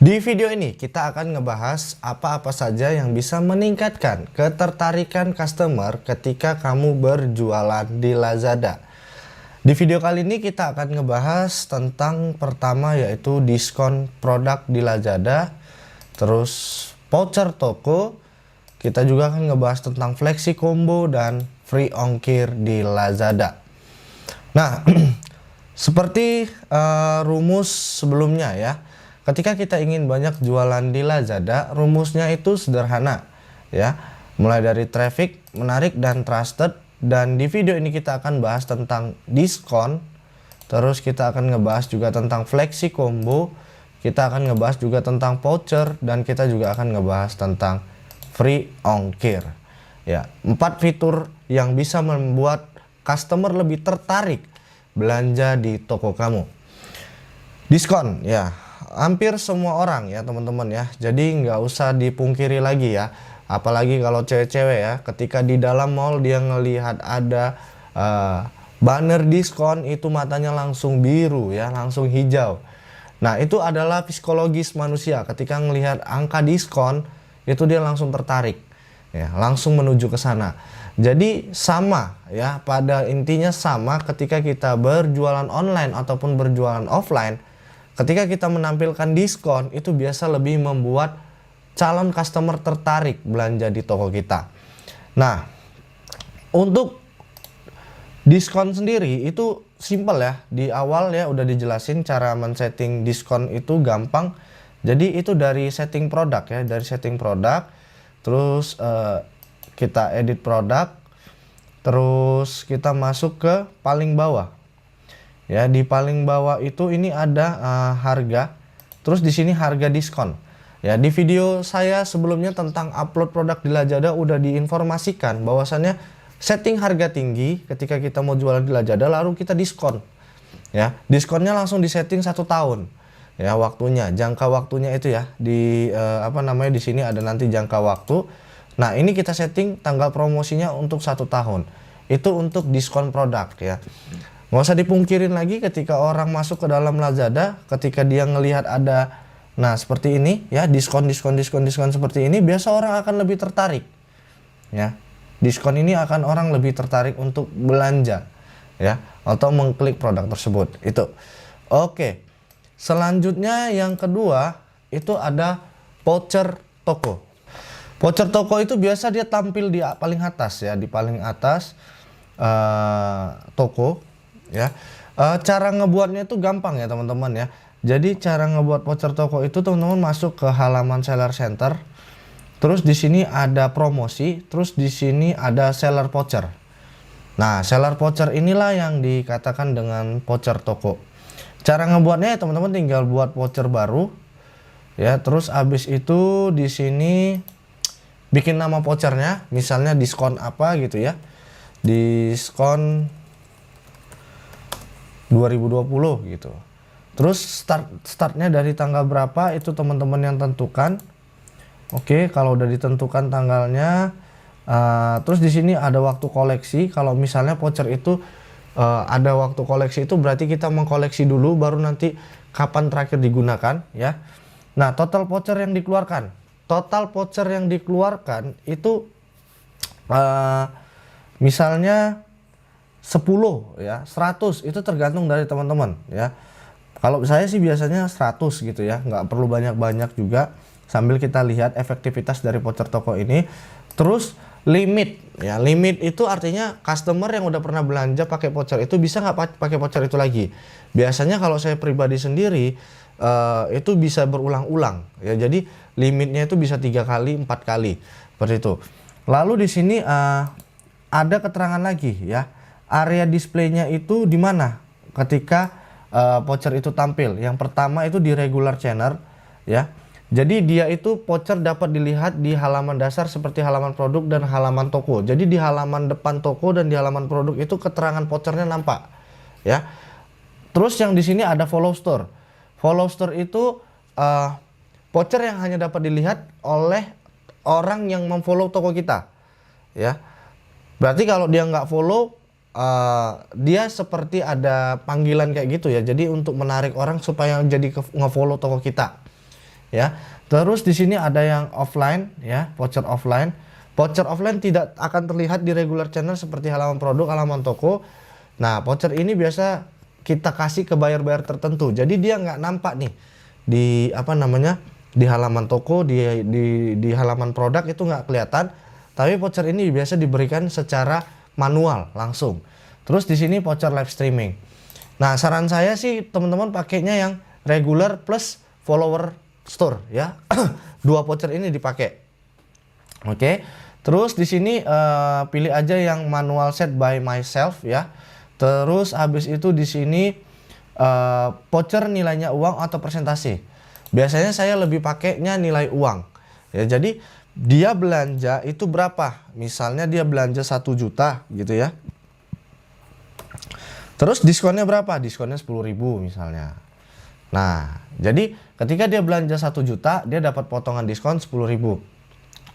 Di video ini kita akan ngebahas apa-apa saja yang bisa meningkatkan ketertarikan customer ketika kamu berjualan di Lazada. Di video kali ini kita akan ngebahas tentang pertama yaitu diskon produk di Lazada, terus voucher toko. Kita juga akan ngebahas tentang flexi combo dan free ongkir di Lazada. Nah, seperti rumus sebelumnya ya. Ketika kita ingin banyak jualan di Lazada, rumusnya itu sederhana ya. Mulai dari traffic, menarik, dan trusted. Dan di video ini kita akan bahas tentang diskon. Terus kita akan ngebahas juga tentang flexi combo. Kita akan ngebahas juga tentang voucher. Dan kita juga akan ngebahas tentang free ongkir. Ya, 4 fitur yang bisa membuat customer lebih tertarik belanja di toko kamu. Diskon ya. Hampir semua orang ya teman-teman ya, jadi nggak usah dipungkiri lagi ya, apalagi kalau cewek-cewek ya, ketika di dalam mall dia ngelihat ada banner diskon itu matanya langsung biru ya, langsung hijau. Nah, itu adalah psikologis manusia, ketika ngelihat angka diskon itu dia langsung tertarik ya, langsung menuju ke sana. Jadi sama ya, pada intinya sama ketika kita berjualan online ataupun berjualan offline. Ketika kita menampilkan diskon, itu biasa lebih membuat calon customer tertarik belanja di toko kita. Nah, untuk diskon sendiri itu simple ya. Di awal ya udah dijelasin cara men-setting diskon itu gampang. Jadi itu dari setting produk ya, dari setting produk. Terus kita edit produk. Terus kita masuk ke paling bawah. Ya, di paling bawah itu ini ada harga, terus di sini harga diskon. Ya, di video saya sebelumnya tentang upload produk di Lazada udah diinformasikan bahwasannya setting harga tinggi ketika kita mau jualan di Lazada lalu kita diskon. Ya, diskonnya langsung disetting 1 tahun. Ya, waktunya, jangka waktunya itu ya di di sini ada nanti jangka waktu. Nah, ini kita setting tanggal promosinya untuk 1 tahun. Itu untuk diskon produk ya. Nggak usah dipungkirin lagi ketika orang masuk ke dalam Lazada, ketika dia ngelihat ada seperti ini ya, diskon seperti ini, biasa orang akan lebih tertarik ya. Diskon ini akan orang lebih tertarik untuk belanja ya, atau mengklik produk tersebut. Itu oke. Selanjutnya yang kedua itu ada voucher toko. Voucher toko itu biasa dia tampil di paling atas ya, di paling atas toko ya. Cara ngebuatnya itu gampang ya teman-teman ya. Jadi cara ngebuat voucher toko itu teman-teman masuk ke halaman seller center. Terus di sini ada promosi, terus di sini ada seller voucher. Nah, seller voucher inilah yang dikatakan dengan voucher toko. Cara ngebuatnya ya teman-teman tinggal buat voucher baru ya. Terus habis itu di sini bikin nama vouchernya, misalnya diskon apa gitu ya. Diskon 2020 gitu. Terus startnya dari tanggal berapa itu teman-teman yang tentukan. Oke, kalau udah ditentukan tanggalnya, terus di sini ada waktu koleksi. Kalau misalnya voucher itu ada waktu koleksi, itu berarti kita mengkoleksi dulu baru nanti kapan terakhir digunakan ya. Nah, total voucher yang dikeluarkan. Total voucher yang dikeluarkan itu misalnya 10 ya, 100 itu tergantung dari teman-teman ya. Kalau saya sih biasanya 100 gitu ya, nggak perlu banyak-banyak juga, sambil kita lihat efektivitas dari voucher toko ini. Terus limit ya, limit itu artinya customer yang udah pernah belanja pakai voucher itu bisa nggak pakai voucher itu lagi. Biasanya kalau saya pribadi sendiri itu bisa berulang-ulang ya, jadi limitnya itu bisa 3 kali 4 kali seperti itu. Lalu di sini ada keterangan lagi ya, area displaynya itu di mana ketika voucher itu tampil. Yang pertama itu di regular channel ya. Jadi dia itu voucher dapat dilihat di halaman dasar seperti halaman produk dan halaman toko. Jadi di halaman depan toko dan di halaman produk itu keterangan vouchernya nampak ya. Terus yang di sini ada follow store. Follow store itu voucher yang hanya dapat dilihat oleh orang yang memfollow toko kita ya. Berarti kalau dia nggak follow, dia seperti ada panggilan kayak gitu ya. Jadi untuk menarik orang supaya jadi nge-follow toko kita ya. Terus di sini ada yang offline ya, voucher offline. Voucher offline tidak akan terlihat di regular channel seperti halaman produk, halaman toko. Nah, voucher ini biasa kita kasih ke buyer-buyer tertentu. Jadi dia nggak nampak nih di apa namanya di halaman toko, di halaman produk itu nggak kelihatan. Tapi voucher ini biasa diberikan secara manual langsung. Terus di sini voucher live streaming. Nah, saran saya sih teman-teman pakainya yang regular plus follower store ya. Dua voucher ini dipakai. Oke. Terus di sini pilih aja yang manual set by myself ya. Terus habis itu di sini voucher nilainya uang atau persentase. Biasanya saya lebih pakainya nilai uang. Ya, jadi dia belanja itu berapa? Misalnya dia belanja 1 juta gitu ya. Terus diskonnya berapa? Diskonnya 10.000 misalnya. Nah, jadi ketika dia belanja 1 juta, dia dapat potongan diskon 10.000.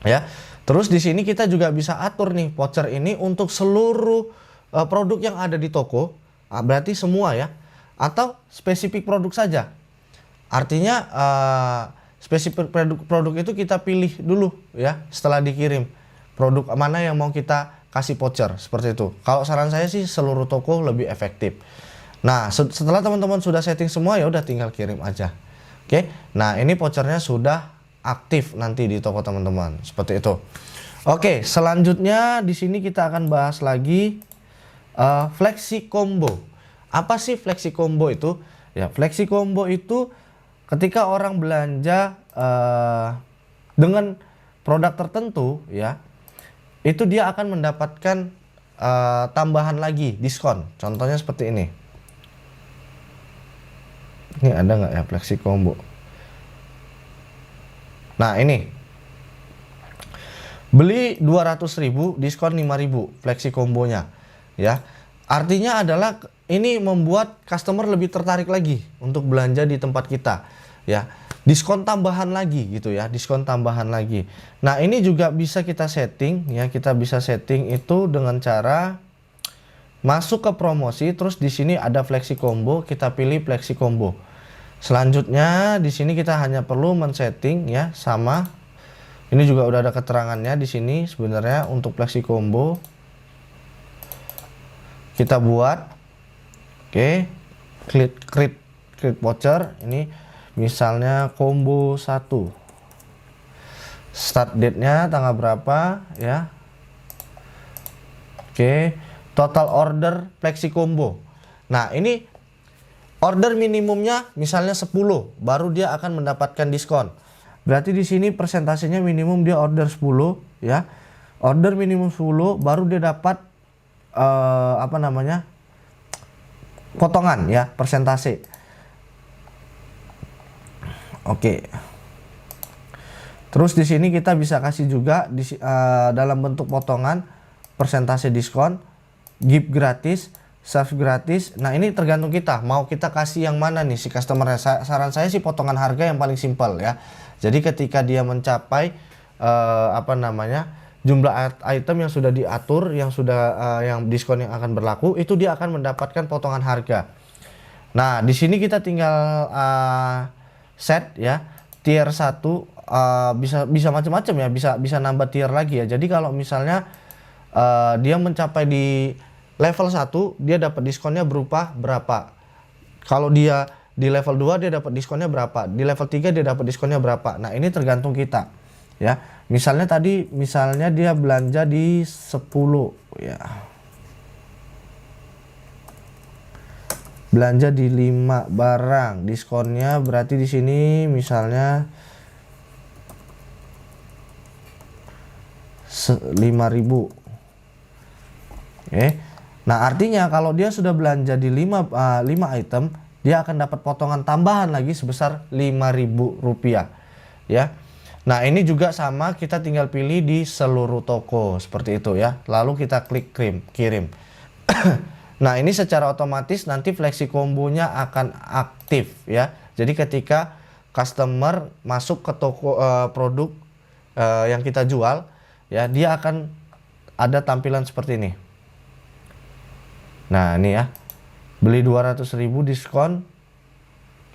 Ya. Terus di sini kita juga bisa atur nih voucher ini untuk seluruh produk yang ada di toko. Berarti semua ya. Atau spesifik produk saja. Artinya spesifik produk itu kita pilih dulu ya setelah dikirim. Produk mana yang mau kita kasih voucher seperti itu. Kalau saran saya sih seluruh toko lebih efektif. Nah, setelah teman-teman sudah setting semua ya udah tinggal kirim aja. Oke. Nah, ini vouchernya sudah aktif nanti di toko teman-teman. Seperti itu. Oke, selanjutnya di sini kita akan bahas lagi flexi combo. Apa sih flexi combo itu? Ya, flexi combo itu ketika orang belanja dengan produk tertentu ya, itu dia akan mendapatkan tambahan lagi diskon. Contohnya seperti ini. Ini ada nggak ya flexi combo? Nah, ini beli 200.000 diskon 5.000 flexi kombonya ya. Artinya adalah ini membuat customer lebih tertarik lagi untuk belanja di tempat kita ya. Diskon tambahan lagi gitu ya, diskon tambahan lagi. Nah, ini juga bisa kita setting ya, kita bisa setting itu dengan cara masuk ke promosi, terus di sini ada flexi combo, kita pilih flexi combo. Selanjutnya di sini kita hanya perlu men-setting ya sama. Ini juga udah ada keterangannya di sini sebenarnya untuk flexi combo. Kita buat oke, create voucher ini misalnya combo 1. Start date-nya tanggal berapa ya. Oke, total order flexi combo. Nah, ini order minimumnya misalnya 10, baru dia akan mendapatkan diskon. Berarti di sini persentasenya minimum dia order 10 ya. Order minimum 10 baru dia dapat apa namanya? Potongan ya, persentase. Oke. Terus di sini kita bisa kasih juga dalam bentuk potongan persentase diskon, gift gratis, serve gratis. Nah, ini tergantung kita mau kita kasih yang mana nih si customer. Saran saya sih potongan harga yang paling simpel ya. Jadi ketika dia mencapai apa namanya jumlah item yang sudah diatur, yang sudah yang diskon yang akan berlaku, itu dia akan mendapatkan potongan harga. Nah, di sini kita tinggal set ya tier 1, bisa macam-macam ya, bisa nambah tier lagi ya. Jadi kalau misalnya dia mencapai di level 1, dia dapat diskonnya berupa berapa. Kalau dia di level 2 dia dapat diskonnya berapa. Di level 3 dia dapat diskonnya berapa. Nah, ini tergantung kita. Ya. Misalnya dia belanja di 10 ya. Belanja di 5 barang, diskonnya berarti di sini misalnya 5.000. Oke. Nah, artinya kalau dia sudah belanja di 5 item, dia akan dapat potongan tambahan lagi sebesar Rp5.000 ya. Nah, ini juga sama, kita tinggal pilih di seluruh toko seperti itu ya. Lalu kita klik kirim. Nah, ini secara otomatis nanti flexi kombonya akan aktif ya. Jadi ketika customer masuk ke toko produk yang kita jual ya, dia akan ada tampilan seperti ini. Nah, ini ya. Beli 200.000 diskon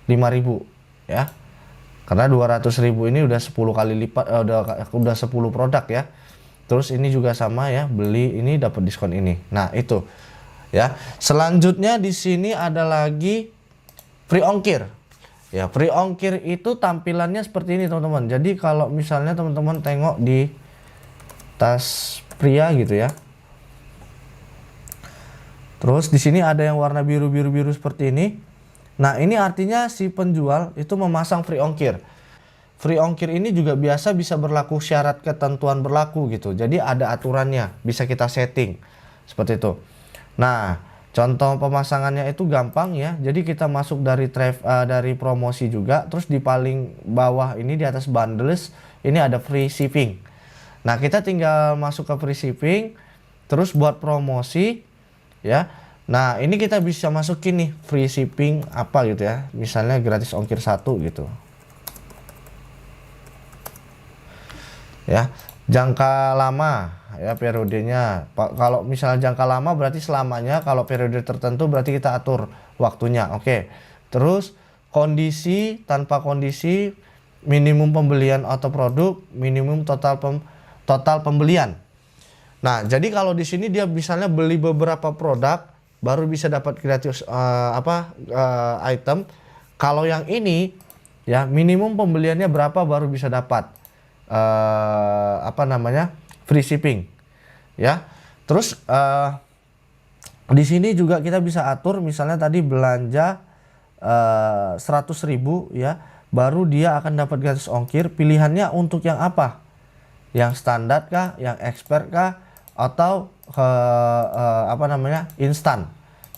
5.000 ya. Karena 200.000 ini udah 10 kali lipat, udah 10 produk ya. Terus ini juga sama ya, beli ini dapat diskon ini. Nah, itu ya. Selanjutnya di sini ada lagi free ongkir. Ya, free ongkir itu tampilannya seperti ini, teman-teman. Jadi kalau misalnya teman-teman tengok di tas pria gitu ya. Terus di sini ada yang warna biru seperti ini. Nah, ini artinya si penjual itu memasang free ongkir. Free ongkir ini juga biasa bisa berlaku syarat ketentuan berlaku gitu. Jadi ada aturannya, bisa kita setting seperti itu. Nah, contoh pemasangannya itu gampang ya. Jadi kita masuk dari dari promosi juga. Terus di paling bawah ini di atas bundles ini ada free shipping. Nah, kita tinggal masuk ke free shipping, terus buat promosi ya. Nah, ini kita bisa masukin nih free shipping apa gitu ya. Misalnya gratis ongkir 1 gitu. Ya, jangka lama ya periodenya. Kalau misalnya jangka lama berarti selamanya, kalau periode tertentu berarti kita atur waktunya. Oke. Terus kondisi, tanpa kondisi, minimum pembelian atau produk, minimum total pembelian. Nah, jadi kalau di sini dia misalnya beli beberapa produk baru bisa dapat gratis item. Kalau yang ini ya minimum pembeliannya berapa baru bisa dapat free shipping ya. Terus di sini juga kita bisa atur misalnya tadi belanja 100.000 ya, baru dia akan dapat gratis ongkir. Pilihannya untuk yang apa? Yang standar kah, yang expert kah, atau instan.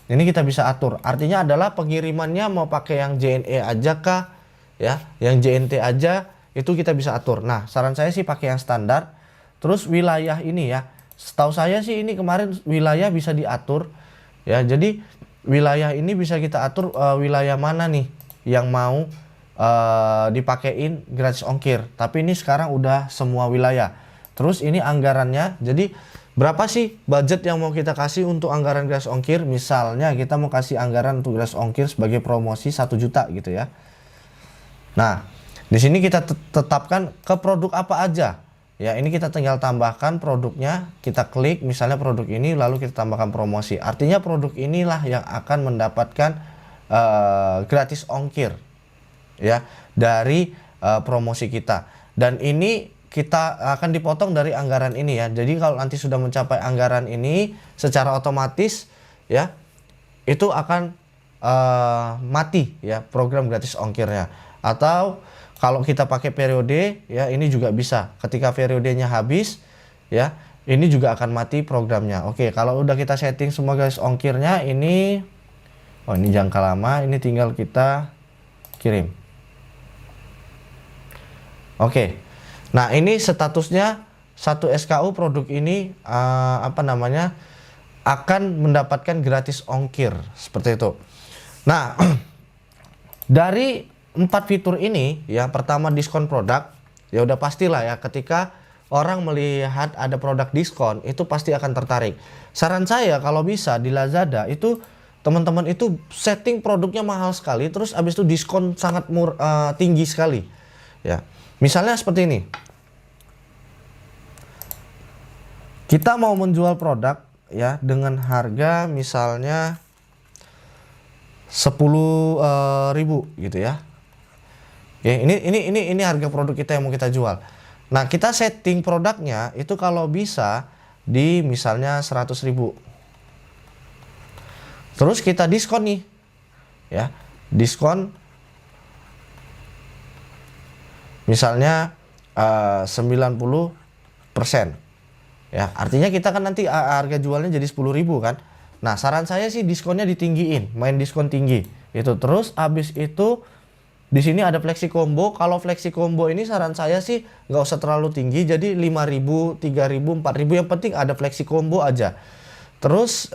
Ini kita bisa atur. Artinya adalah pengirimannya mau pakai yang JNE aja kah ya, yang JNT aja, itu kita bisa atur. Nah, saran saya sih pakai yang standar. Terus wilayah ini ya, setahu saya sih ini kemarin wilayah bisa diatur ya. Jadi wilayah ini bisa kita atur wilayah mana nih yang mau dipakein gratis ongkir. Tapi ini sekarang udah semua wilayah. Terus ini anggarannya, jadi berapa sih budget yang mau kita kasih untuk anggaran gratis ongkir? Misalnya kita mau kasih anggaran untuk gratis ongkir sebagai promosi 1 juta gitu ya. Nah, di sini kita tetapkan ke produk apa aja. Ya, ini kita tinggal tambahkan produknya, kita klik misalnya produk ini lalu kita tambahkan promosi. Artinya produk inilah yang akan mendapatkan gratis ongkir ya dari promosi kita. Dan ini kita akan dipotong dari anggaran ini ya. Jadi kalau nanti sudah mencapai anggaran ini secara otomatis ya itu akan mati ya program gratis ongkirnya. Atau kalau kita pakai periode ya ini juga bisa. Ketika periodenya habis ya ini juga akan mati programnya. Oke, kalau udah kita setting semua gratis ongkirnya ini, oh ini jangka lama, ini tinggal kita kirim. Oke. Nah, ini statusnya 1 SKU produk ini akan mendapatkan gratis ongkir seperti itu. Nah, dari 4 fitur ini ya, pertama diskon produk, ya udah pastilah ya ketika orang melihat ada produk diskon itu pasti akan tertarik. Saran saya kalau bisa di Lazada itu teman-teman itu setting produknya mahal sekali, terus habis itu diskon sangat tinggi sekali ya. Misalnya seperti ini. Kita mau menjual produk ya dengan harga misalnya 10.000 gitu ya. Oke, ini harga produk kita yang mau kita jual. Nah, kita setting produknya itu kalau bisa di misalnya 100.000. Terus kita diskon nih. Ya, diskon misalnya 90%. Ya, artinya kita kan nanti harga jualnya jadi 10.000 kan. Nah, saran saya sih diskonnya ditinggiin, main diskon tinggi. Itu terus habis itu di sini ada flexi combo. Kalau flexi combo ini saran saya sih nggak usah terlalu tinggi, jadi 5.000, 3.000, 4.000 yang penting ada flexi combo aja. Terus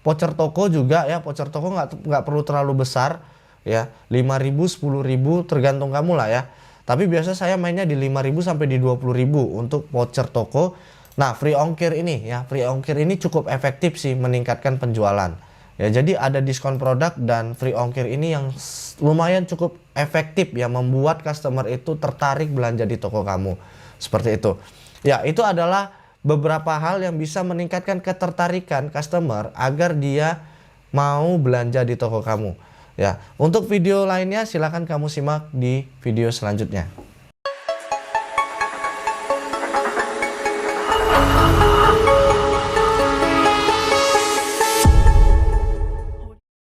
voucher toko juga ya, voucher toko nggak perlu terlalu besar ya, 5.000, 10.000 tergantung kamu lah ya. Tapi biasa saya mainnya di 5.000 sampai di 20.000 untuk voucher toko. Nah, free ongkir ini ya, free ongkir ini cukup efektif sih meningkatkan penjualan. Ya, jadi ada diskon produk dan free ongkir ini yang lumayan cukup efektif ya, membuat customer itu tertarik belanja di toko kamu. Seperti itu. Ya, itu adalah beberapa hal yang bisa meningkatkan ketertarikan customer agar dia mau belanja di toko kamu. Ya, untuk video lainnya silahkan kamu simak di video selanjutnya.